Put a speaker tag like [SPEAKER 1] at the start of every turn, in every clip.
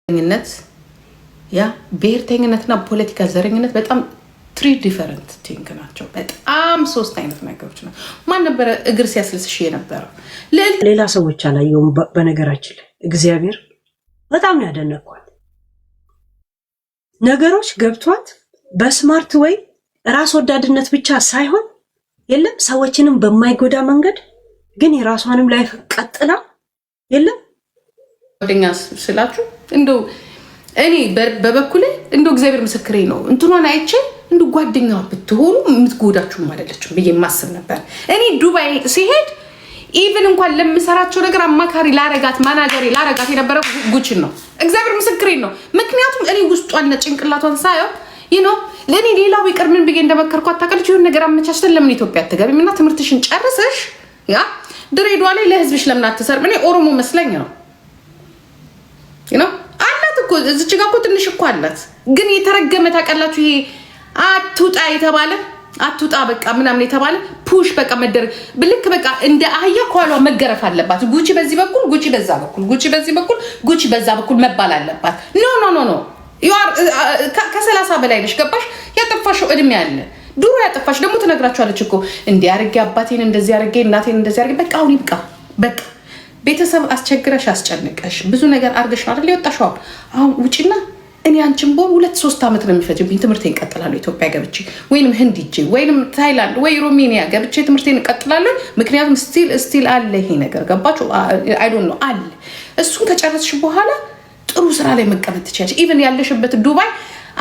[SPEAKER 1] ዘረኝነት ያ ብሔርተኝነትና ፖለቲካ ዘረኝነት በጣም ትሪ ዲፈረንት ቲንግ ናቸው። በጣም ሶስት አይነት ነገሮች ነው። ማን ነበረ እግር ሲያስልስሽ የነበረው?
[SPEAKER 2] ሌላ ሰዎች አላየውም። በነገራችን ላይ እግዚአብሔር በጣም ያደነኳት ነገሮች ገብቷት በስማርት ወይ ራስ ወዳድነት ብቻ ሳይሆን የለም ሰዎችንም በማይጎዳ መንገድ ግን የራሷንም ላይፍ ቀጥላ የለም
[SPEAKER 1] ጓደኛ ስላችሁ እንደው እኔ በበኩሌ እንደው እግዚአብሔር ምስክሬ ነው እንትኗን አይቼ እንደው ጓደኛ ብትሆኑ የምትጎዳችሁም አይደለችም ብዬ ማስብ ነበር። እኔ ዱባይ ሲሄድ ኢቭን እንኳን ለምሰራቸው ነገር አማካሪ ላረጋት ማናጀሪ ላረጋት የነበረው ጉችን ነው። እግዚአብሔር ምስክሬ ነው። ምክንያቱም እኔ ውስጧን ጭንቅላቷን ሳየው ለእኔ ሌላው ይቅር ምን ብዬ እንደመከርኳት ታውቃለች። ይሁን ነገር አመቻችተን ለምን ኢትዮጵያ አትገቢም እና ትምህርትሽን ጨርሰሽ ያ ድሬዳዋ ላይ ለህዝብሽ ለምን አትሰርም? እኔ ኦሮሞ መስለኝ ነው አላት እኮ እዚች ጋር እኮ ትንሽ እኮ አላት። ግን የተረገመ ታውቃላችሁ ይሄ አትውጣ የተባለ አትውጣ በቃ ምናምን የተባለ ፑሽ በቃ መደረግ ብልክ በቃ እንደ አህያ ከኋሏ መገረፍ አለባት። ጉቺ በዚህ በኩል ጉቺ በዛ በኩል ጉቺ በዚህ በኩል ጉቺ በዛ በኩል መባል አለባት። ኖ ከ30 በላይ ነሽ ገባሽ? ያጠፋሽው እድሜ አለ። ድሮ ያጠፋሽ ደግሞ ትነግራችኋለች እኮ እንዲህ አድርጌ አባቴን እንደዚህ አድርጌ እናቴን እንደዚህ አድርጌ በቃ አሁን ይብቃ በቃ ቤተሰብ አስቸግረሽ አስጨንቀሽ ብዙ ነገር አድርገሽ ነው አይደል የወጣሽው። አሁን ውጪና እኔ አንቺን ቦል 2-3 ዓመት ነው የሚፈጅብኝ ትምህርቴን እቀጥላለሁ ኢትዮጵያ ገብቼ ወይንም ህንድ ሂጄ ወይንም ታይላንድ ወይ ሮሜኒያ ገብቼ ትምህርቴን እቀጥላለሁ። ምክንያቱም ስቲል አለ ይሄ ነገር ገባችሁ? አይ ዶንት ኖ አለ። እሱን ከጨረስሽ በኋላ ጥሩ ስራ ላይ መቀመጥ ትችያለሽ። ኢቭን ያለሽበት ዱባይ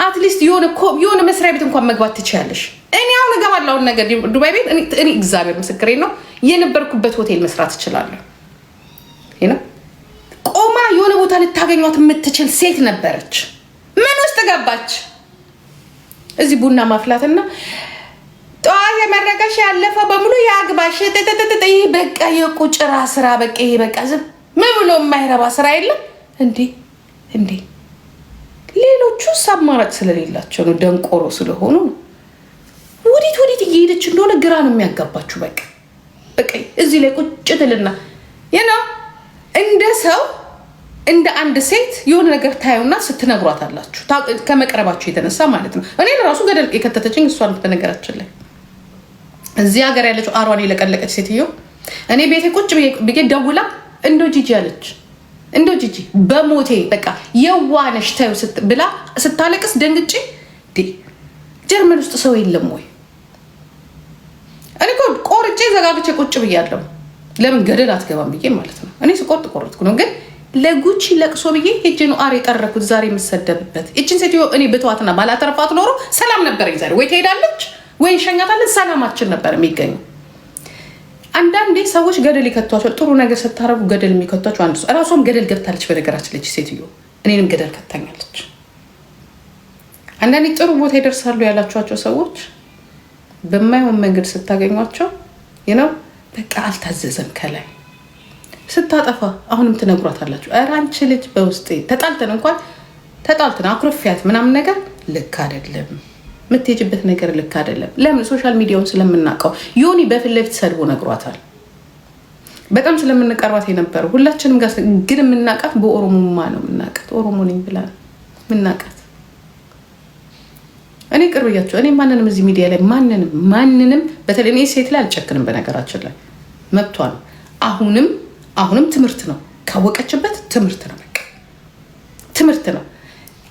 [SPEAKER 1] አትሊስት የሆነ መስሪያ ቤት እንኳን መግባት ትችያለሽ። እኔ አሁን እገባለሁ ነገር ዱባይ ቤት እኔ እግዚአብሔር ምስክሬ ነው የነበርኩበት ሆቴል መስራት እችላለሁ። ቆማ የሆነ ቦታ ልታገኟት የምትችል ሴት ነበረች። ምን ውስጥ ገባች? እዚህ ቡና ማፍላትና ጠዋት የመረቀሽ ያለፈ በሙሉ የአግባሽ ይህ በቃ የቁጭራ ስራ በቃ ይሄ በቃ ዝም ምን ብሎ የማይረባ ስራ የለም እንዴ ሌሎቹ አማራጭ ስለሌላቸው ነው፣ ደንቆሮ ስለሆኑ ነው። ወዴት እየሄደች እንደሆነ ግራ ነው የሚያጋባችሁ። በቃ እዚህ ላይ ቁጭ ትልና እንደ ሰው እንደ አንድ ሴት የሆነ ነገር ታዩና ስትነግሯት አላችሁ ከመቅረባችሁ የተነሳ ማለት ነው። እኔ ለራሱ ገደል የከተተችኝ እሷን በነገራችን ላይ እዚህ ሀገር ያለችው አሯን የለቀለቀች ሴትዮ እኔ ቤቴ ቁጭ ብዬ ደውላ እንደው ጂጂ አለች። እንደው ጂጂ በሞቴ በቃ የዋነሽ ታዩ ብላ ስታለቅስ ደንግጬ ጀርመን ውስጥ ሰው የለም ወይ? እኔ ቆርጬ ዘጋግቼ ቁጭ ብያለሁ። ለምን ገደል አትገባም ብዬ ማለት ነው። እኔ ቆረጥኩ ነው። ግን ለጉቺ ለቅሶ ብዬ ሄጄ ነው አር የጠረኩት ዛሬ የምሰደብበት። እችን ሴትዮ እኔ ብተዋትና ባላተርፋት ኖሮ ሰላም ነበረኝ ዛሬ። ወይ ትሄዳለች ወይ እንሸኛታለን፣ ሰላማችን ነበር የሚገኘው። አንዳንዴ ሰዎች ገደል ይከቷቸው፣ ጥሩ ነገር ስታረጉ ገደል የሚከቷቸው አንዱ ሰው እራሷም ገደል ገብታለች። በነገራችን ላይ ሴትዮ እኔንም ገደል ከታኛለች። አንዳንዴ ጥሩ ቦታ ይደርሳሉ ያላችኋቸው ሰዎች በማይሆን መንገድ ስታገኟቸው በቃ አልታዘዘም ከላይ ስታጠፋ አሁንም ትነግሯታላችሁ። ኧረ አንቺ ልጅ በውስጤ ተጣልተን አኩርፊያት ምናምን ነገር ልክ አይደለም፣ የምትሄጅበት ነገር ልክ አይደለም። ለምን? ሶሻል ሚዲያውን ስለምናውቀው ዮኒ በፊት ለፊት ሰድቦ ነግሯታል። በጣም ስለምንቀርባት የነበረው ሁላችንም ጋር ግን የምናውቃት በኦሮሞማ ነው የምናውቃት። ኦሮሞ ነኝ ብላ የምናውቃት እኔ ቅርብያቸው እኔ ማንንም እዚህ ሚዲያ ላይ ማንንም በተለይ እኔ ሴት ላይ አልጨክንም። በነገራችን ላይ መብቷ ነው። አሁንም ትምህርት ነው። ካወቀችበት ትምህርት ነው። በቃ ትምህርት ነው።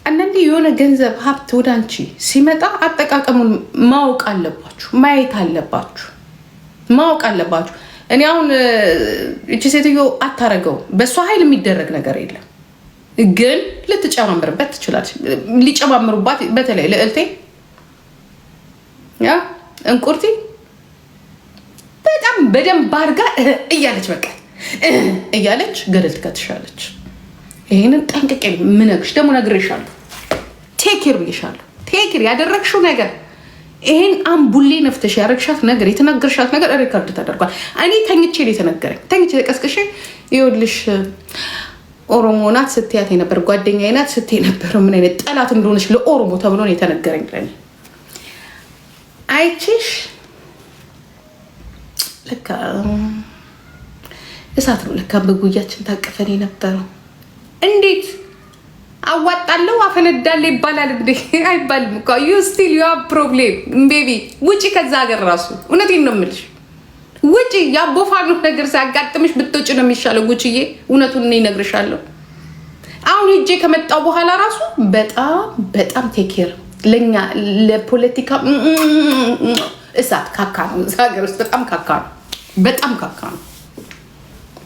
[SPEAKER 1] አንዳንዴ የሆነ ገንዘብ ሀብት ወደ አንቺ ሲመጣ አጠቃቀሙን ማወቅ አለባችሁ፣ ማየት አለባችሁ፣ ማወቅ አለባችሁ። እኔ አሁን እቺ ሴትዮ አታረገው፣ በእሷ ኃይል የሚደረግ ነገር የለም። ግን ልትጨማምርበት ትችላለች። ሊጨማምሩባት በተለይ ልዕልቴ እንቁርቲ በጣም በደንብ አድርጋ እያለች በቃ እያለች ገደል ትከትሻለች። ይሄንን ጠንቅቄ ምነግርሽ ደግሞ ነግሬሻለሁ። ቴክር ብዬሻለሁ። ቴክር ያደረግሽው ነገር ይሄን አምቡሌ ነፍተሽ ያደረግሻት ነገር የተነገርሻት ነገር ሪከርድ ተደርጓል። እኔ ተኝቼ ነው የተነገረኝ። ተኝቼ ቀስቅሼ ይኸውልሽ ኦሮሞ ናት ስትያት የነበር ጓደኛዬ ናት ስትይ ነበር ምን አይነት ጠላት እንደሆነች ለኦሮሞ ተብሎ ነው የተነገረኝ። ለኔ አይቺሽ ለካ እሳት ነው ለካ በጉያችን ታቀፈን የነበረው። እንዴት አዋጣለሁ አፈነዳለሁ ይባላል እንዴ? አይባልም እኮ። ዩ ስቲል ዩ ሃቭ ፕሮብሌም ቤቢ። ውጪ ከዛ ሀገር ራሱ እውነቴን ነው የምልሽ። ውጪ ያቦፋኑ ነገር ሲያጋጥምሽ ብትወጪ ነው የሚሻለው ጉቺዬ። እውነቱን እኔ እነግርሻለሁ። አሁን ሂጄ ከመጣሁ በኋላ ራሱ በጣም ቴኬር ለኛ ለፖለቲካ እሳት ካካ ነው እዛ ሀገር ውስጥ። በጣም ካካ ነው።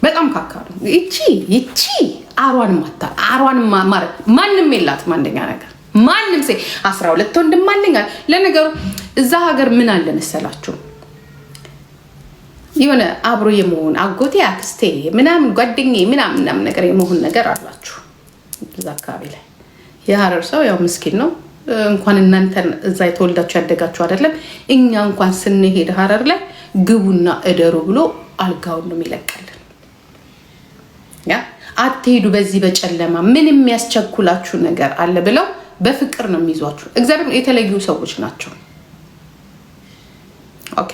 [SPEAKER 1] በጣም ካካ ነው። ይቺ አሯን ማለት ማንም የላትም። አንደኛ ነገር ማንም 12 ወንድም አለኝ። ለነገሩ እዛ ሀገር ምን አለ መሰላችሁ? የሆነ አብሮ የመሆን አጎቴ አክስቴ ምናምን ጓደኛዬ ምናምን ነገር የመሆን ነገር አላችሁ እዛ አካባቢ ላይ። የሀረር ሰው ያው ምስኪን ነው። እንኳን እናንተን እዛ የተወልዳችሁ ያደጋችሁ አይደለም እኛ እንኳን ስንሄድ ሀረር ላይ ግቡና እደሩ ብሎ አልጋውን ነው የሚለቀልን። ያ አትሄዱ በዚህ በጨለማ ምን የሚያስቸኩላችሁ ነገር አለ ብለው በፍቅር ነው የሚይዟችሁ። እግዚአብሔር የተለዩ ሰዎች ናቸው። ኦኬ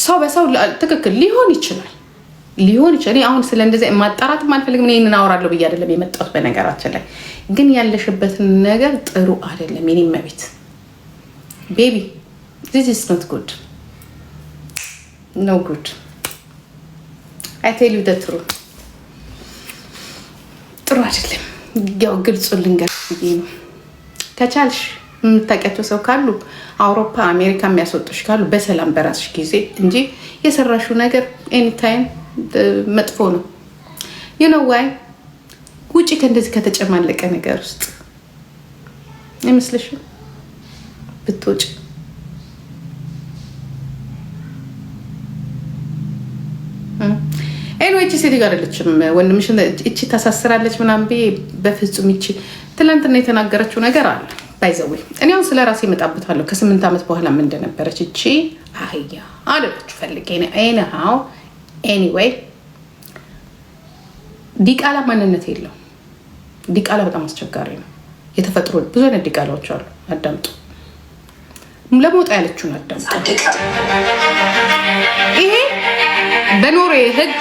[SPEAKER 1] ሰው በሰው ትክክል ሊሆን ይችላል። እኔ አሁን ስለ እንደዚህ ማጣራት አልፈልግም። እኔ እናወራለሁ ብዬ አይደለም የመጣሁት። በነገራችን ላይ ግን ያለሽበትን ነገር ጥሩ አይደለም። የኔ መቤት ቤቢ this is not good no good I tell you the truth ጥሩ አይደለም። ያው ግልጹ ልንገር ብዬ ነው። ከቻልሽ የምታውቂያቸው ሰው ካሉ አውሮፓ አሜሪካ የሚያስወጡሽ ካሉ በሰላም በራስሽ ጊዜ እንጂ የሰራሽው ነገር ኤኒታይም መጥፎ ነው። ዋይ ውጪ ከእንደዚህ ከተጨማለቀ ነገር ውስጥ አይመስልሽም? ብትወጪ እቺ ሴት ጋር አይደለችም። ወንድምሽ እቺ ታሳስራለች ምናምን ብዬ በፍጹም እቺ ትላንትና የተናገረችው ነገር አለ ባይዘው። እኔ አሁን ስለ ራሴ እመጣበታለሁ። ከ8 ዓመት በኋላ ምን እንደነበረች እቺ አህያ አለች ፈልጌ ነው ኤኒሃው ኤኒዌይ ዲቃላ ማንነት የለው። ዲቃላ በጣም አስቸጋሪ ነው። የተፈጥሮ ብዙ አይነት ዲቃላዎች አሉ። አዳምጡ። ለሞጣ ያለችውን አዳምጡ። ይሄ በኖርዌይ ሕግ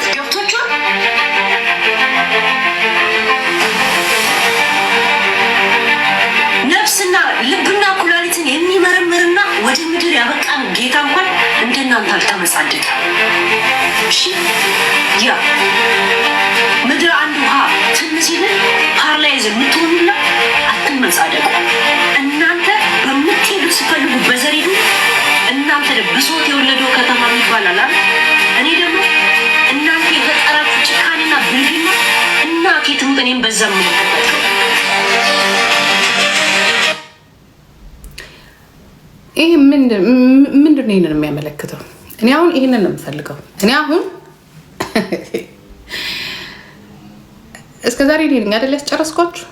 [SPEAKER 2] ነፍስና ልብና ኩላሊትን የሚመረምርና ወደ ምድር ያበቃን ጌታ እንኳን እንደናንተ አልተመጻደቀ። እሺ ያ ምድር አንድ ውሃ ትንሲል ፓራላይዝ የምትሆኑላ አትመጻደቁ። እናንተ በምትሄዱ ሲፈልጉ በዘሪዱ እናንተ ብሶት የወለደው ከተማ ይባላል። እኔ ደግሞ እናንተ የፈጠራችሁ ጭካኔና ብልግና እና ኬትም እኔም በዛም ምንከታቸው
[SPEAKER 1] ይሄ ምንድን ነው ይሄንን የሚያመለክተው? እኔ አሁን ይሄንን ነው የምፈልገው። እኔ አሁን እስከ ዛሬ ነኝ አይደል ያስጨረስኳችሁ።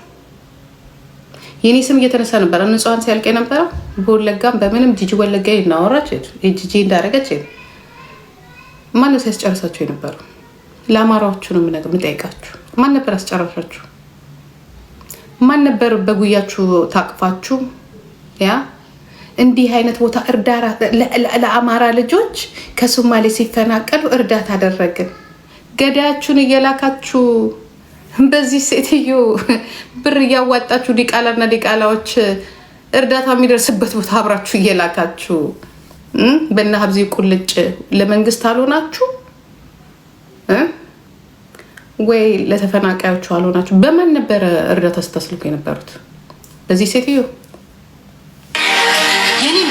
[SPEAKER 1] የኔ ስም እየተነሳ ነበር ንጹሃን ሲያልቅ ነበር። በወለጋም በምንም ጂጂ ወለጋ እናወራች ጂጂ እንዳረገች ማን ነው ሲያስጨርሳችሁ የነበረው? ለአማራዎቹ ነው የምጠይቃችሁ። ማን ነበር አስጨረሳችሁ? ማን ነበር በጉያችሁ ታቅፋችሁ ያ እንዲህ አይነት ቦታ እርዳታ ለአማራ ልጆች ከሶማሌ ሲፈናቀሉ እርዳታ አደረግን? ገዳያችሁን እየላካችሁ በዚህ ሴትዮ ብር እያዋጣችሁ ዲቃላና ዲቃላዎች እርዳታ የሚደርስበት ቦታ አብራችሁ እየላካችሁ በእነ ሀብዚ ቁልጭ ለመንግስት አልሆናችሁ ወይ ለተፈናቃዮቹ አልሆናችሁ? በማን ነበረ እርዳታ ስታስልኩ የነበሩት? በዚህ ሴትዮ የኔን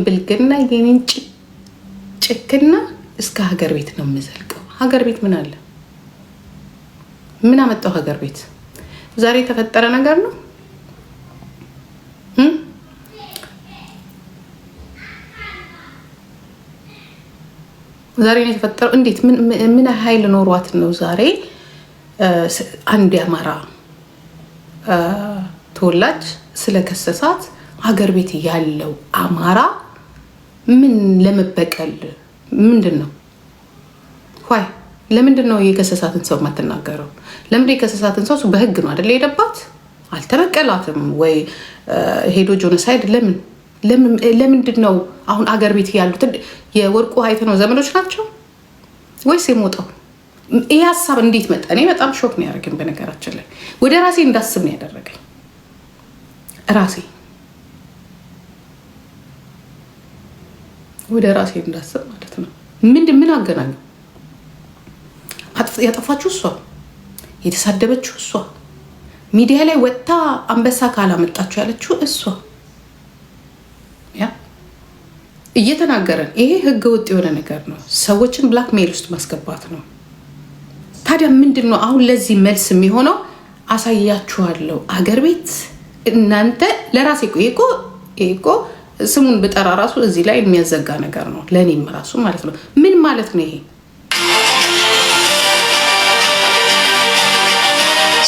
[SPEAKER 1] ብልግና የኔን ጭክና እስከ ሀገር ቤት ነው የምዘልቀው። ሀገር ቤት ምን አለ? ምን አመጣው? ሀገር ቤት ዛሬ የተፈጠረ ነገር ነው። ዛሬ ነው የተፈጠረው። እንዴት ምን ኃይል ኖሯት ነው ዛሬ አንድ የአማራ ተወላጅ ስለከሰሳት ሀገር ቤት ያለው አማራ ምን ለመበቀል ምንድነው? ሆይ ለምንድን ነው የከሰሳትን ሰው የማትናገረው? ለምን የከሰሳትን ሰው በህግ ነው አይደል የሄደባት? አልተበቀላትም ወይ ሄዶ ጆኖሳይድ? ለምንድን ነው አሁን አገር ቤት ያሉት የወርቁ ሀይት ነው ዘመዶች ናቸው ወይስ የሞጣው? ይሄ ሀሳብ እንዴት መጣ? እኔ በጣም ሾክ ነው ያደረገኝ። በነገራችን ላይ ወደ ራሴ እንዳስብ ነው ያደረገኝ። ራሴ ወደ ራሴ እንዳስብ ማለት ነው። ምን አገናኘው? ያጠፋችሁ እሷ፣ የተሳደበችው እሷ፣ ሚዲያ ላይ ወጥታ አንበሳ ካላመጣችሁ ያለችው እሷ። ያ እየተናገረን ይሄ ህገ ወጥ የሆነ ነገር ነው። ሰዎችን ብላክ ሜል ውስጥ ማስገባት ነው። ታዲያ ምንድን ነው አሁን ለዚህ መልስ የሚሆነው? አሳያችኋለሁ አገር ቤት እናንተ ለራሴ እኮ ስሙን ብጠራ ራሱ እዚህ ላይ የሚያዘጋ ነገር ነው ለእኔም ራሱ ማለት ነው። ምን ማለት ነው ይሄ?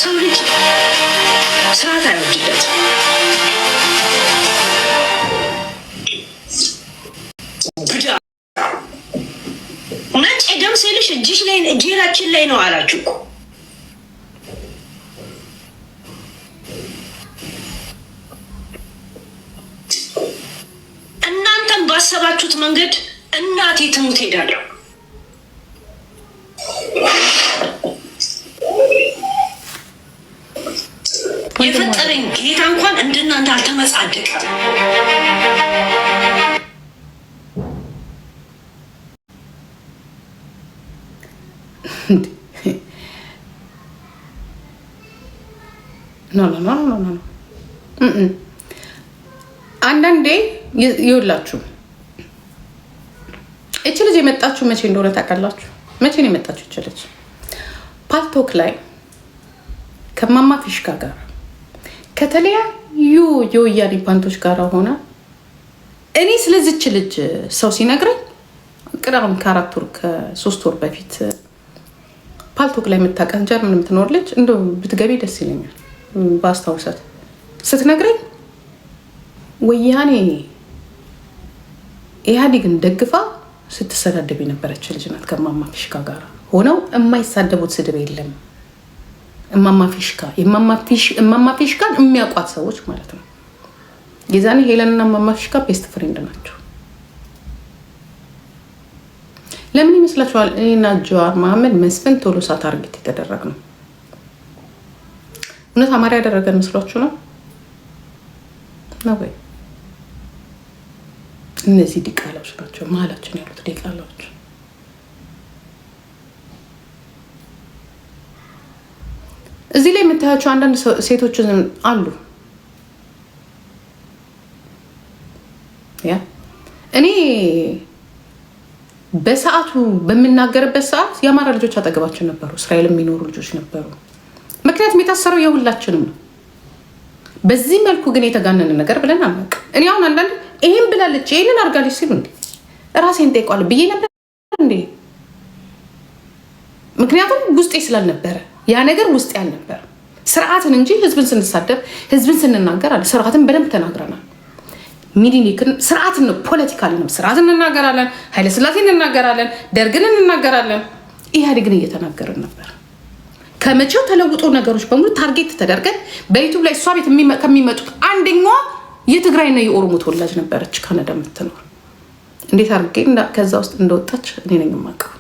[SPEAKER 2] ሰው ልጅ ስርዓት አይወድለት። ነጭ ደም ስልሽ እጅላችን ላይ ነው አላችሁ እኮ። እናንተም ባሰባችሁት መንገድ እናቴ ትሙት ሄዳለሁ። የፈጠረኝ ጌታ እንኳን እንደናንተ አልተመጻደቀም።
[SPEAKER 1] ኖ አንዳንዴ ይውላችሁ እቺ ልጅ የመጣችሁ መቼ እንደሆነ ታውቃላችሁ? መቼ ነው የመጣችሁ እቺ ልጅ? ፓልቶክ ላይ ከማማ ፊሽካ ጋር ከተለያዩ የወያኔ ፓንቶች ጋር ሆነ እኔ ስለዚች ልጅ ሰው ሲነግረኝ ቅዳም ከ4 ወር ከ3 ወር በፊት ፓልቶክ ላይ የምታውቀን ጀርመን የምትኖር ልጅ እንደው ብትገቢ ደስ ይለኛል ባስታውሳት ስትነግረኝ ወያኔ ኢህአዴግን ደግፋ ስትሰዳደብ የነበረች ልጅ ናት። ከማማ ፊሽካ ጋር ሆነው የማይሳደቡት ስድብ የለም። እማማ ፊሽካን የሚያውቋት ሰዎች ማለት ነው። የዛኔ ሄለንና እማማ ፊሽካ ቤስት ፍሬንድ ናቸው። ለምን ይመስላችኋል እኔና ጀዋር መሐመድ መስፍን ቶሎሳ ታርጌት የተደረግ ነው? እውነት አማራ ያደረገን መስሏችሁ ነው ወይ? እነዚህ ዲቃላዎች ናቸው መሀላችን ያሉት ዲቃላዎች። እዚህ ላይ የምታያቸው አንዳንድ ሴቶች አሉ። ያ እኔ በሰዓቱ በምናገርበት ሰዓት የአማራ ልጆች አጠገባችን ነበሩ፣ እስራኤል የሚኖሩ ልጆች ነበሩ። ምክንያቱም የታሰረው የሁላችንም ነው። በዚህ መልኩ ግን የተጋነነ ነገር ብለን አናውቅ። እኔ አሁን አንዳንድ ይሄን ብላለች ይሄንን አድርጋለች ሲሉ እንዴ ራሴን ጠይቋል ብዬ ነበር እንዴ። ምክንያቱም ውስጤ ስላልነበረ ያ ነገር ውስጤ ያልነበረ ስርዓትን እንጂ ህዝብን ስንሳደብ ህዝብን ስንናገር አለ ስርዓትን በደንብ ተናግረናል። ሚዲኒክን ስርዓትን ነው ፖለቲካሊ ነው ስርዓትን እንናገራለን፣ ኃይለ ሥላሴን እንናገራለን፣ ደርግን እንናገራለን። ኢህአዴግን እየተናገርን ነበር። ከመቼው ተለውጦ ነገሮች በሙሉ ታርጌት ተደርገን በዩቲዩብ ላይ እሷ ቤት ከሚመጡት አንደኛዋ የትግራይና የኦሮሞ ተወላጅ ነበረች ካናዳ የምትኖር። እንዴት አድርጌ ከዛ ውስጥ እንደወጣች እኔ ነኝ የማውቀው።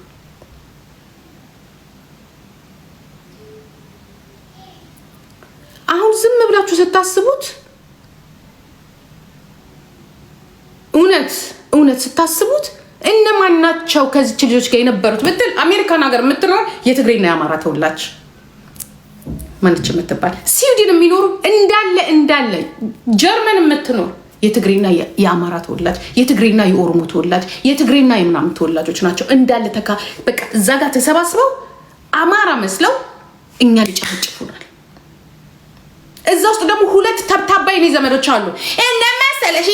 [SPEAKER 1] አሁን ዝም ብላችሁ ስታስቡት እውነት ስታስቡት እነማን ናቸው ከዚች ልጆች ጋር የነበሩት ብትል አሜሪካን ሀገር የምትኖር የትግሬና የአማራ ተወላጅ ማንች የምትባል ስዊድን የሚኖሩ እንዳለ ጀርመን የምትኖር የትግሬና የአማራ ተወላጅ የትግሬና የኦሮሞ ተወላጅ የትግሬና የምናምን ተወላጆች ናቸው እንዳለ በቃ እዛ ጋር ተሰባስበው አማራ መስለው እኛን ይጨፈጭፉናል። እዛ ውስጥ ደግሞ ሁለት ተብታባይ ነው ዘመዶች አሉ። እንደመሰለሽ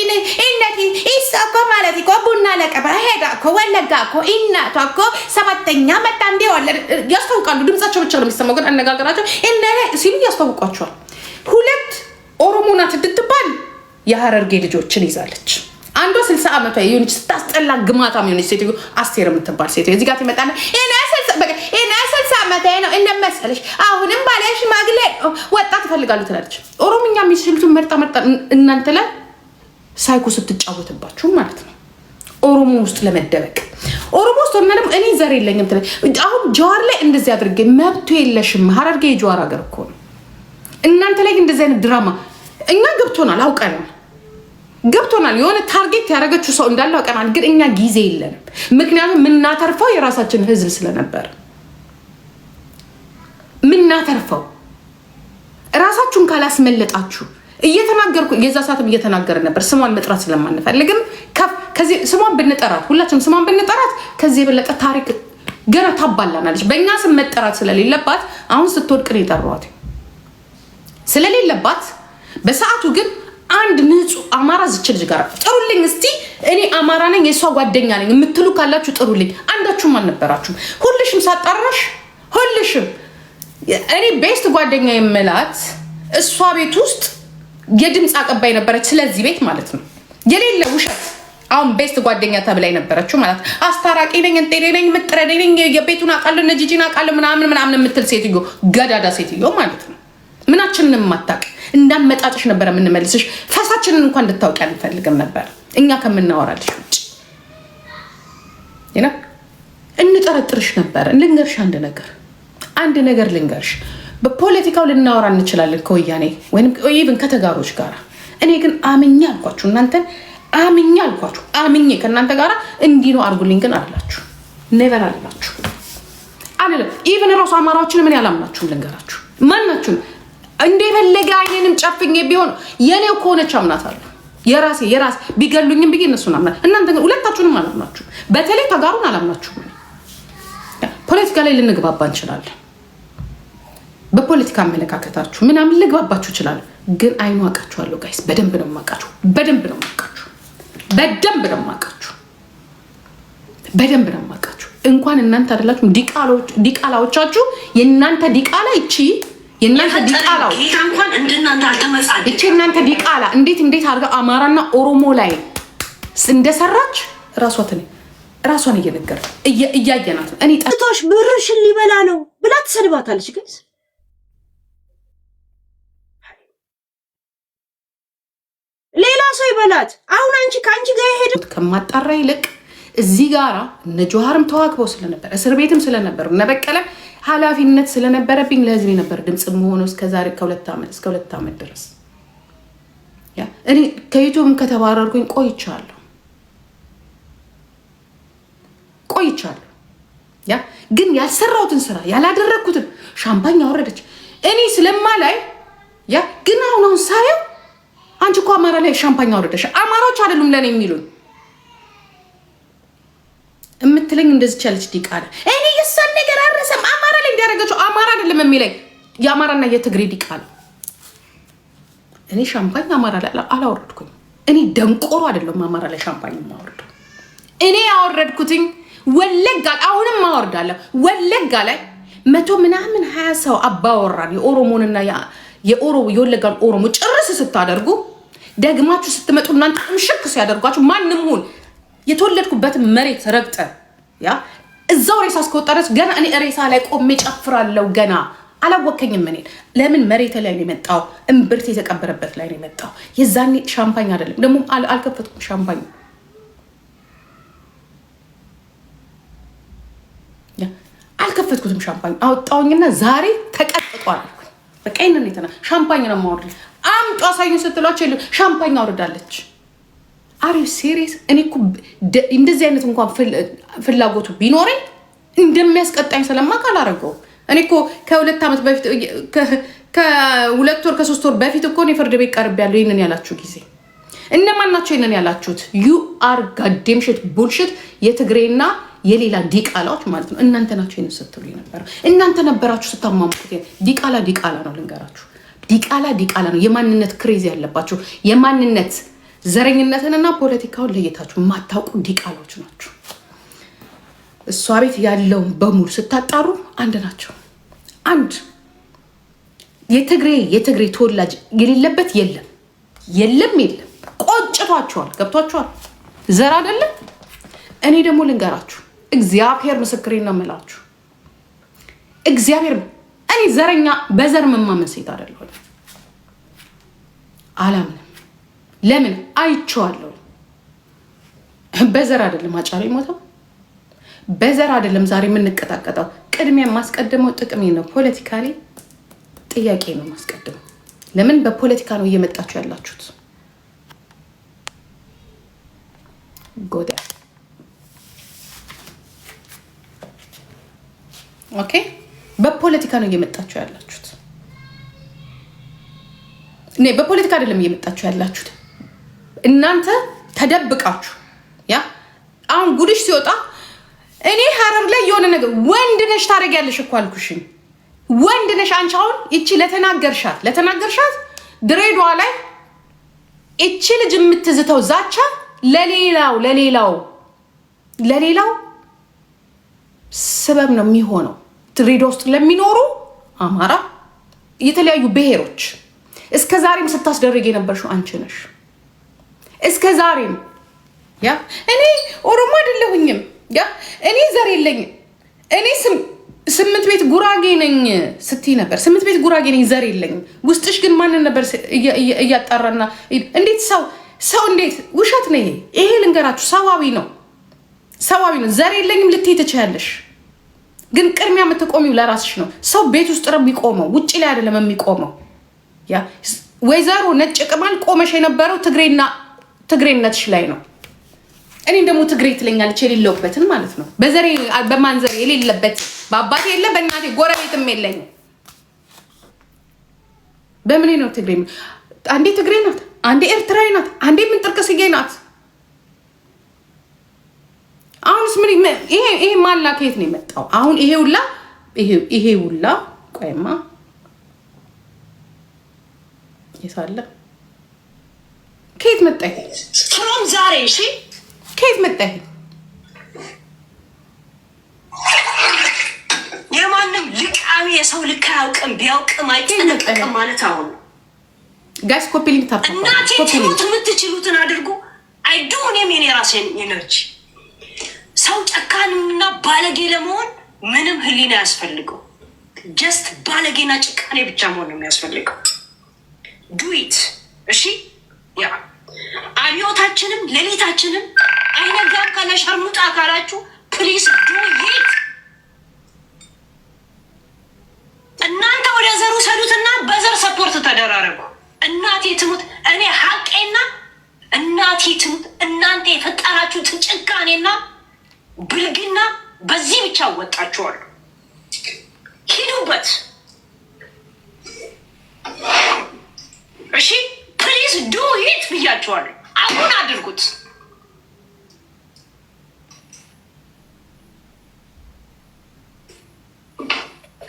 [SPEAKER 1] እነቲ ኢሳኮ ማለት እኮ ቡና ለቀበ ሄዳ እኮ ወለጋ እኮ እናቷ እኮ 7ኛ መጣ እንዴ ወለድ ያስታውቃሉ። ድምጻቸው ብቻ ነው የሚሰማው፣ ግን አነጋገራቸው እንደ ሲሉ ያስታውቋቸዋል። ሁለት ኦሮሞ ናት እንድትባል የሐረርጌ ልጆችን ይዛለች። አንዷ 60 ዓመቷ የሆነች ስታስጠላ ግማታም የሆነች ሴትዮ አስቴር የምትባል ሴትዮ እዚህ ጋር ትመጣና እና 60 ዓመቴ ነው እንደመሰለሽ አሁንም ባለ ሽማግሌ ወጣት ፈልጋሉ ትላለች። ኦሮምኛ የሚችሉትን መርጣ እናንተ ላይ ሳይኮ ስትጫወትባችሁ ማለት ነው። ኦሮሞ ውስጥ ለመደበቅ ኦሮሞ ውስጥ ሆነ ደግሞ እኔ ዘር የለኝም ትለ አሁን ጀዋር ላይ እንደዚህ አድርጌ መብቱ የለሽም። ሐረርጌ የጀዋር ሀገር እኮ ነው። እናንተ ላይ እንደዚህ አይነት ድራማ እኛ ገብቶናል፣ አውቀናል፣ ገብቶናል። የሆነ ታርጌት ያደረገችው ሰው እንዳለ አውቀናል። ግን እኛ ጊዜ የለንም። ምክንያቱም ምናተርፈው የራሳችን ህዝብ ስለነበር ምናተርፈው ራሳችሁን ካላስመለጣችሁ እየተናገርኩ የዛ ሰዓትም እየተናገረ ነበር። ስሟን መጥራት ስለማንፈልግም ከዚህ ስሟን ብንጠራት ሁላችንም ስሟን ብንጠራት ከዚህ የበለጠ ታሪክ ገና ታባላናለች። በእኛ ስም መጠራት ስለሌለባት አሁን ስትወድቅ ነው የጠሯት ስለሌለባት። በሰዓቱ ግን አንድ ንጹህ አማራ ዝች ልጅ ጋር ጥሩልኝ እስቲ እኔ አማራ ነኝ የሷ ጓደኛ ነኝ የምትሉ ካላችሁ ጥሩልኝ። አንዳችሁም አልነበራችሁም። ሁልሽም ሳጣራሽ ሁልሽም እኔ ቤስት ጓደኛ የምላት እሷ ቤት ውስጥ የድምፅ አቀባይ ነበረች። ስለዚህ ቤት ማለት ነው የሌለ ውሸት። አሁን ቤስት ጓደኛ ተብላይ ነበረችው ማለት አስታራቂ ነኝ እንጤ ነኝ ምጥረዴ ነኝ የቤቱን አቃለ ነጂጂና አቃለ ምናምን የምትል ሴትዮ ገዳዳ ሴትዮ ማለት ነው። ምናችንን ማታቅ እንዳመጣጭሽ ነበር የምንመልስሽ። ፈሳችንን እንኳን እንድታውቂ አንፈልግም ነበር እኛ ከምናወራልሽ ውጭ ይና እንጠረጥርሽ ነበር። ልንገርሽ አንድ ነገር ልንገርሽ። በፖለቲካው ልናወራ እንችላለን ከወያኔ ወይንም ኢቭን ከተጋሮች ጋር። እኔ ግን አምኜ አልኳችሁ እናንተን አምኜ ከእናንተ ጋር እንዲህ ነው አድርጉልኝ ግን አላችሁ ኔቨር አላችሁ አይደለም። ኢቭን ራሱ አማራዎችን ምን ያላምናችሁም ልንገራችሁ። ማናችሁም እንደፈለገ አይኔንም ጨፍኜ ቢሆን የኔው ከሆነች አምናታለሁ። የራሴ ቢገሉኝም ብዬ እነሱን አምናት። እናንተ ግን ሁለታችሁንም አላምናችሁ። በተለይ ተጋሩን አላምናችሁ። ፖለቲካ ላይ ልንግባባ እንችላለን። በፖለቲካ አመለካከታችሁ ምናምን ልግባባችሁ ይችላል። ግን አይኑ አውቃችኋለሁ ጋይስ። በደንብ ነው የማውቃችሁ። እንኳን እናንተ አይደላችሁም ዲቃላዎቻችሁ የእናንተ ዲቃላ እቺ የእናንተ ዲቃላው
[SPEAKER 2] እንኳን እንደናንተ አልተመጻደቀ
[SPEAKER 1] እቺ እናንተ ዲቃላ እንዴት አድርጋ አማራና ኦሮሞ ላይ እንደሰራች ራሷን እየነገረ እያየናት እኔ
[SPEAKER 2] ጠቶሽ ብርሽን ሊበላ ነው ብላ ትሰድባታለች ጋይስ። ሌላ ሰው ይበላት። አሁን አንቺ ካንቺ ጋር ሄደት
[SPEAKER 1] ከማጣራ ይልቅ እዚህ ጋራ እነ ጆሃርም ተዋክበው ስለነበር እስር ቤትም ስለነበር እነ በቀለ ኃላፊነት ስለነበረብኝ ለህዝብ ነበር ድምጽ መሆነው እስከዛሬ እስከ 2 ዓመት ድረስ ያ እኔ ከዩቲዩብም ከተባረርኩኝ ቆይቻለሁ ያ ግን ያልሰራሁትን ስራ ያላደረኩትን ሻምፓኝ አወረደች እኔ ስለማላይ ያ ግን አሁን ሳየው አንቺ እኮ አማራ ላይ ሻምፓኝ አወረደሽ። አማራዎች አይደሉም ለኔ የሚሉኝ እምትለኝ እንደዚህ ቻለች ዲቃላ እኔ የሰን ነገር አረሰም አማራ ላይ እንዲያረጋቸው አማራ አይደለም የሚለኝ የአማራና የትግሬ ዲቃላ። እኔ ሻምፓኝ አማራ ላይ አላወረድኩኝ። እኔ ደንቆሮ አይደለም አማራ ላይ ሻምፓኝ ማወርደው። እኔ ያወረድኩትኝ ወለጋ አሁንም ማወርዳለሁ። ወለጋ ላይ 120 ሰው አባወራን የኦሮሞንና የወለጋን ኦሮሞ ጭርስ ስታደርጉ ደግማችሁ ስትመጡ እናንተ ምሽክ ሲያደርጓችሁ ማንም ሁን የተወለድኩበትን መሬት ረግጠ ያ እዛው ሬሳ እስከወጣ ድረስ ገና እኔ ሬሳ ላይ ቆሜ ጨፍራለሁ። ገና አላወከኝም። ምን ለምን መሬት ላይ ነው የመጣው? እምብርት የተቀበረበት ላይ ነው የመጣው። የዛኔ ሻምፓኝ አይደለም ደግሞ አልከፈትኩም። ሻምፓኝ አልከፈትኩትም። ሻምፓኝ አወጣውኝና ዛሬ ተቀጥጧል። በቃ ይሄንን የተና ሻምፓኝ ነው ማውረድ። አምጧ ሳይኝ ስትሏቸው ሻምፓኝ አውርዳለች። አሪ ሲሪየስ እኔ እኮ እንደዚህ አይነት እንኳን ፍላጎቱ ቢኖረኝ እንደሚያስቀጣኝ ስለማውቅ አላረገውም። እኔ እኮ ከ2 ዓመት በፊት ከ2 ወር ከ3 ወር በፊት እኮ ነው ፍርድ ቤት ቀርቤያለሁ። ይሄንን ያላችሁ ጊዜ እነማን ናቸው? ይሄንን ያላችሁት ዩ አር ጋዴም ሽት ቡልሽት የትግሬና የሌላ ዲቃላዎች ማለት ነው። እናንተ ናችሁ ይሄን ስትሉ ነበር። እናንተ ነበራችሁ ስታማሙት። ዲቃላ ነው ልንገራችሁ። ዲቃላ ነው። የማንነት ክሬዚ ያለባችሁ የማንነት ዘረኝነትንና ፖለቲካውን ለየታችሁ ማታውቁ ዲቃሎች ናችሁ። እሷ ቤት ያለውን በሙሉ ስታጣሩ አንድ ናቸው። አንድ የትግሬ ተወላጅ የሌለበት የለም። ቆጭቷቸዋል። ገብቷቸዋል። ዘር አይደለም። እኔ ደግሞ ልንገራችሁ እግዚአብሔር ምስክሬን ነው የምላችሁ። እግዚአብሔር እኔ ዘረኛ በዘር መማመን ሴት አይደለሁ። አላምንም። ለምን አይቼዋለሁ። በዘር አይደለም አጫሪ ሞተው በዘር አይደለም ዛሬ የምንቀጣቀጠው። ቅድሚያ ማስቀደመው ጥቅሜ ነው። ፖለቲካሊ ጥያቄ ነው ማስቀደመው። ለምን በፖለቲካ ነው እየመጣችሁ ያላችሁት? ጎዳ ኦኬ፣ በፖለቲካ ነው እየመጣችሁ ያላችሁት። በፖለቲካ አይደለም እየመጣችሁ ያላችሁት። እናንተ ተደብቃችሁ ያ አሁን ጉድሽ ሲወጣ እኔ ሀረር ላይ የሆነ ነገር ወንድ ነሽ ታደርጊያለሽ እኮ አልኩሽኝ። ወንድ ነሽ አንቺ። አሁን እቺ ለተናገርሻት ድሬዳዋ ላይ እቺ ልጅ የምትዝተው ዛቻ ለሌላው ስበብ ነው የሚሆነው። ድሬዳዋ ውስጥ ለሚኖሩ አማራ የተለያዩ ብሔሮች እስከ ዛሬም ስታስደርግ የነበርሽው አንቺ ነሽ። እስከ ዛሬም ያ እኔ ኦሮሞ አይደለሁኝም፣ ያ እኔ ዘር የለኝም፣ እኔ 8 ቤት ጉራጌ ነኝ ስትይ ነበር። 8 ቤት ጉራጌ ነኝ ዘር የለኝም። ውስጥሽ ግን ማንን ነበር እያጣራና እንዴት ሰው እንዴት ውሸት ነው ይሄ ልንገራችሁ፣ ሰዋዊ ነው። ዘር የለኝም ልትይ ትችያለሽ፣ ግን ቅድሚያ የምትቆሚው ለራስሽ ነው። ሰው ቤት ውስጥ ነው የሚቆመው፣ ውጪ ላይ አይደለም የሚቆመው። ያ ወይዘሮ ነጭ ቅማል ቆመሽ የነበረው ትግሬነትሽ ላይ ነው። እኔ ደግሞ ትግሬ ትለኛለች የሌለውበትን ማለት ነው። በዘሬ በማንዘር የሌለበት በአባቴ የለ በእናቴ ጎረቤትም የለኝ። በምን ነው ትግሬ? አንዴ ትግሬ ናት፣ አንዴ ኤርትራዊ ናት፣ አንዴ ምንጥርቅስዬ ናት። አሁንስ ምን ይሄ ማላ ከየት ነው የመጣው? አሁን ይሄ ሁላ ቆይማ ይሳለ ከየት መጣ?
[SPEAKER 2] ፍሮም ዛሬ እሺ፣
[SPEAKER 1] ከየት መጣ?
[SPEAKER 2] የማንም ልቃሚ የሰው ልክ አያውቅም፣ ቢያውቅም አይጠነቀቅም ማለት አሁን
[SPEAKER 1] ጋይስ ኮፒ ሊንክ ታፕ
[SPEAKER 2] እናቴ ትሙት፣ የምትችሉትን አድርጉ። አይዶን የኔ ራሴን ኢነርጂ ሰው ጨካኝና ባለጌ ለመሆን ምንም ህሊና ያስፈልገው። ጀስት ባለጌና ጭካኔ ብቻ መሆን ነው የሚያስፈልገው። ዱኢት እሺ። ያ አብዮታችንም ሌሊታችንም አይነጋም ካለ ሸርሙጣ ካላችሁ ፕሊዝ ዱኢት። እናንተ ወደ ዘሩ ሰዱትና በዘር ሰፖርት ተደራረጉ። እናቴ ትሙት እኔ ሀቄና እናቴ ትሙት እናንተ የፈጠራችሁት ጭካኔና ብልግና በዚህ ብቻ ወጣችኋል። ሂዱበት እሺ። ፕሊዝ ዱ ኢት ብያችኋለሁ። አሁን አድርጉት።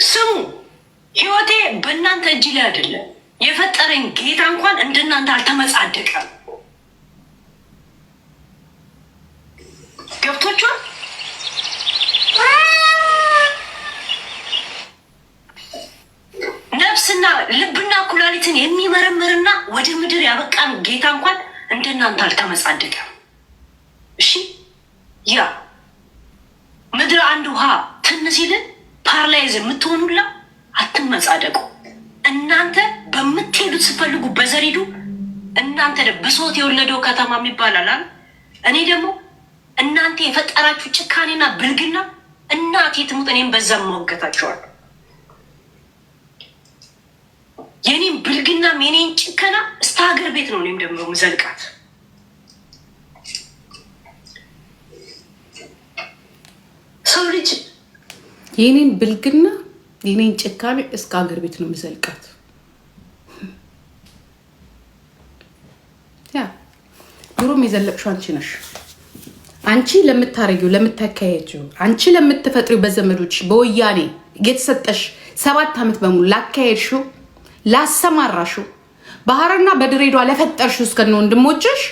[SPEAKER 2] ስሙ፣ ህይወቴ በእናንተ እጅ ላይ አይደለም። የፈጠረኝ ጌታ እንኳን እንደናንተ አልተመጻደቀም። ገብቶቿል። ነፍስና ልብና ኩላሊትን የሚመረምርና ወደ ምድር ያበቃን ጌታ እንኳን እንደናንተ አልተመጻደቀም። እሺ፣ ያ ምድር አንድ ውሃ ትን ሲልን ፓራላይዝ የምትሆኑላ አትመጻደቁ። እናንተ በምትሄዱት ስፈልጉ በዘር ሂዱ። እናንተ ብሶት የወለደው ከተማ የሚባላል። እኔ ደግሞ እናንተ የፈጠራችሁ ጭካኔና ብልግና እናቴ ትሙት፣ እኔም በዛም ማወገታችኋል። የኔም ብልግናም የኔን ጭከና እስከ ሀገር ቤት ነው እኔም ደግሞ ምዘልቃት። ሰው ልጅ
[SPEAKER 1] የኔን ብልግና የኔን ጭካኔ እስከ ሀገር ቤት ነው ምዘልቃት። ያ ድሮም የዘለቅሽው አንቺ ነሽ። አንቺ ለምታረጊው ለምታካሄጂው፣ አንቺ ለምትፈጥሪው በዘመዶች በወያኔ የተሰጠሽ 7 ዓመት በሙሉ ላካሄድሽው፣ ላሰማራሽው፣ በሐረርና በድሬዳዋ ለፈጠርሽው እስከነ ወንድሞችሽ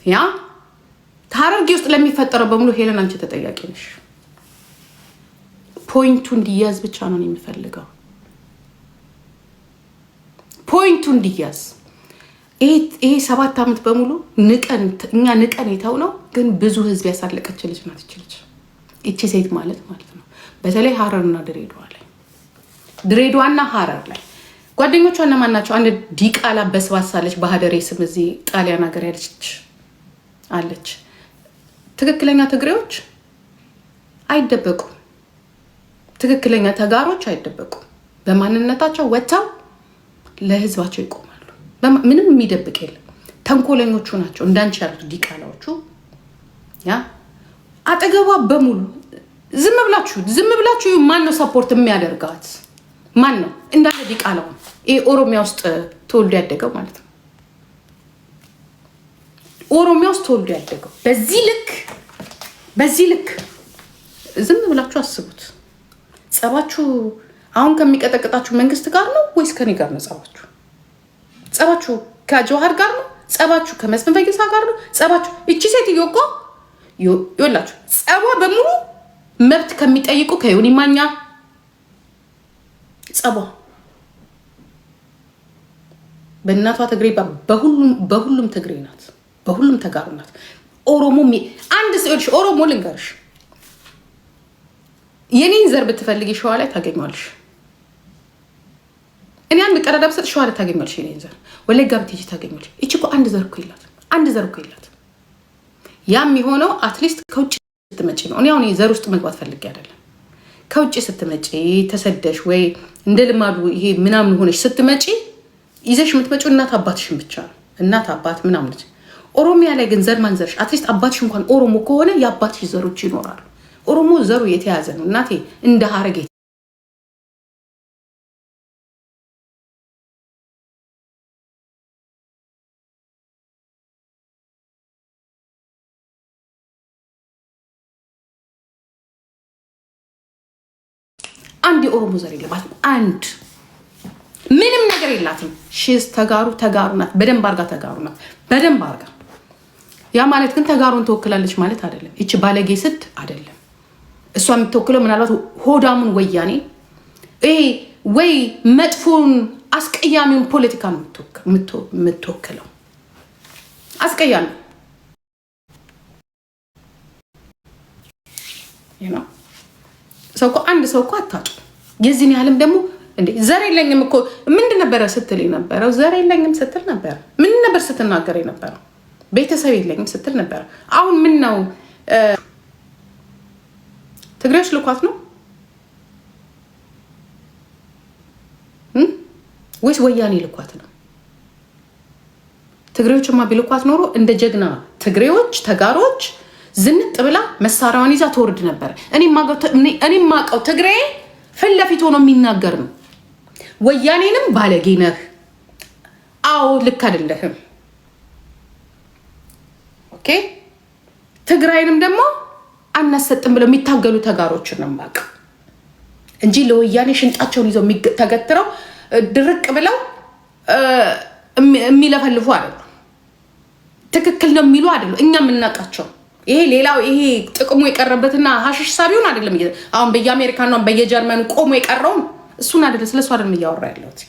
[SPEAKER 1] ያ ሐረርጌ ውስጥ ለሚፈጠረው በሙሉ ሄለን አንቺ ተጠያቂ ነሽ። ፖይንቱ እንዲያዝ ብቻ ነው የሚፈልገው። ፖይንቱ እንዲያዝ። ይሄ 7 ዓመት በሙሉ እኛ ንቀን የተው ነው፣ ግን ብዙ ህዝብ ያሳለቀች ልጅ ናት ይች ልጅ። ይቺ ሴት ማለት ነው። በተለይ ሐረርና ድሬዳዋ ላይ ድሬዳዋና ሐረር ላይ ጓደኞቿ እነማን ናቸው? አንድ ዲቃላ በስባሳለች በሀደሬ ስም እዚህ ጣሊያን ሀገር ያለች አለች። ትክክለኛ ትግሬዎች አይደበቁም። ትክክለኛ ተጋሮች አይደበቁም። በማንነታቸው ወጥተው ለህዝባቸው ይቆማሉ። ምንም የሚደብቅ የለም። ተንኮለኞቹ ናቸው እንዳንቺ ያሉት ዲቃላዎቹ። ያ አጠገቧ በሙሉ ዝም ብላችሁ ማን ነው ሰፖርት የሚያደርጋት? ማን ነው? እንዳለ ዲቃላው ይሄ ኦሮሚያ ውስጥ ተወልዶ ያደገው ማለት ነው። ኦሮሚያ ውስጥ ተወልዶ ያደገው በዚህ ልክ ዝም ብላችሁ አስቡት። ጸባችሁ አሁን ከሚቀጠቅጣችሁ መንግስት ጋር ነው ወይስ ከኔ ጋር ነው? ጸባችሁ ከጆሃር ጋር ነው? ጸባችሁ ከመስፍን ፈይሳ ጋር ነው? ጸባችሁ እቺ ሴትዮ እኮ ይኸውላችሁ ጸባ በሙሉ መብት ከሚጠይቁ ከዮኒ ማኛ ጸባ በእናቷ ትግሬ በሁሉም ትግሬ ናት። በሁሉም ተጋሩ ናት። ኦሮሞ አንድ ሰውልሽ ኦሮሞ ልንገርሽ፣ የኔን ዘር ብትፈልጊ ሸዋ ላይ ታገኛለሽ። እኔ አንድ ቀዳዳ ብሰጥ ሸዋ ላይ ታገኛለሽ። የኔን ዘር ወለጋ ብትሄጂ ታገኛለሽ። እቺ እኮ አንድ ዘር እኮ የላት። ያም የሆነው አትሊስት ከውጭ ስትመጪ ነው። እኔ አሁን ዘር ውስጥ መግባት ፈልጌ አይደለም። ከውጭ ስትመጪ ተሰደሽ ወይ እንደ ልማዱ ይሄ ምናምን ሆነሽ ስትመጪ ይዘሽ የምትመጪው እናት አባትሽን ብቻ ነው። እናት አባት ምናምን። ኦሮሚያ ላይ ግን ዘር ማንዘርሽ አትሊስት አባትሽ እንኳን ኦሮሞ ከሆነ የአባትሽ ዘሮች ይኖራሉ። ኦሮሞ ዘሩ የተያዘ ነው እናቴ እንደ ሀረግ አንድ የኦሮሞ ዘር የለባትም። አንድ ምንም ነገር የላትም። ሺዝ ተጋሩ ናት። በደንብ አርጋ ተጋሩ ናት። በደንብ አርጋ። ያ ማለት ግን ተጋሩን ተወክላለች ማለት አይደለም። እቺ ባለጌ ስድ አይደለም። እሷ የምትወክለው ምናልባት ሆዳሙን ወያኔ ወይ መጥፎን አስቀያሚውን ፖለቲካ ነው የምትወክለው። አስቀያሚ ሰው እኮ አንድ ሰው እኮ አታጡ። የዚህን ያህልም ደግሞ እንዴ ዘር የለኝም እኮ ምንድን ነበረ ስትል የነበረው? ዘር የለኝም ስትል ነበረ። ምን ነበር ስትናገር የነበረው? ቤተሰብ የለኝም ስትል ነበረ። አሁን ምን ነው ትግሬዎች ልኳት ነው ወይስ ወያኔ ልኳት ነው? ትግሬዎችማ ቢልኳት ኖሮ እንደ ጀግና ትግሬዎች ተጋሮች ዝንጥ ብላ መሳሪያዋን ይዛ ትወርድ ነበር። እኔ ማቀው ትግሬ ፊት ለፊት ሆኖ የሚናገር ነው። ወያኔንም ባለጌ ነህ፣ አዎ ልክ አይደለህም፣ ኦኬ ትግራይንም ደግሞ አናሰጥም ብለው የሚታገሉ ተጋሮችን ነው የማውቀው እንጂ ለወያኔ ሽንጣቸውን ይዘው ተገትረው ድርቅ ብለው የሚለፈልፉ አይደሉም። ትክክል ነው የሚሉ አይደሉም። እኛ የምናውቃቸው ይሄ ሌላው ይሄ ጥቅሙ የቀረበትና ሀሽሽ ሳቢውን አይደለም። አሁን በየአሜሪካና በየጀርመኑ ቆሞ የቀረውን እሱን አይደለም፣ ስለሱ አይደለም እያወራ ያለሁት።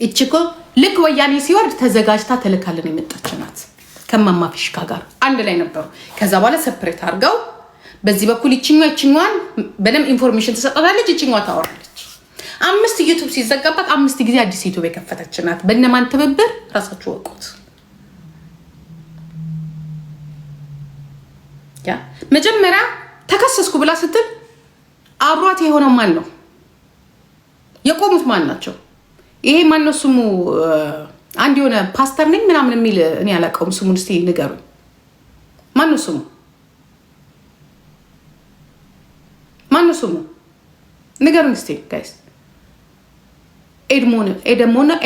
[SPEAKER 1] እቺኮ ልክ ወያኔ ሲወርድ ተዘጋጅታ ተልካልን የመጣች ናት። ከማማ ፊሽካ ጋር አንድ ላይ ነበሩ። ከዛ በኋላ ሰፕሬት አድርገው በዚህ በኩል ይችኛዋን በደምብ ኢንፎርሜሽን ትሰጣታለች፣ ይችኛዋ ታወራለች። 5 ዩቲዩብ ሲዘጋባት 5 ጊዜ አዲስ ዩቲዩብ የከፈተች ናት። በእነማን ትብብር ራሳችሁ ወቁት። መጀመሪያ ተከሰስኩ ብላ ስትል አብሯት የሆነው ማን ነው? የቆሙት ማን ናቸው? ይሄ ማን ነው ስሙ? አንድ የሆነ ፓስተር ነኝ ምናምን የሚል እኔ አላውቀውም ስሙን፣ እስቲ ንገሩኝ። ማን ነው ስሙ? ማን ነው ስሙ? ንገሩኝ እስቲ ጋይስ።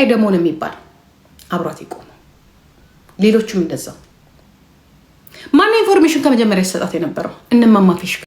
[SPEAKER 1] ኤደሞን የሚባል አብሯት የቆመው፣ ሌሎችም እንደዛው። ማን ኢንፎርሜሽን ከመጀመሪያ ይሰጣት የነበረው? እነማማ ፊሽካ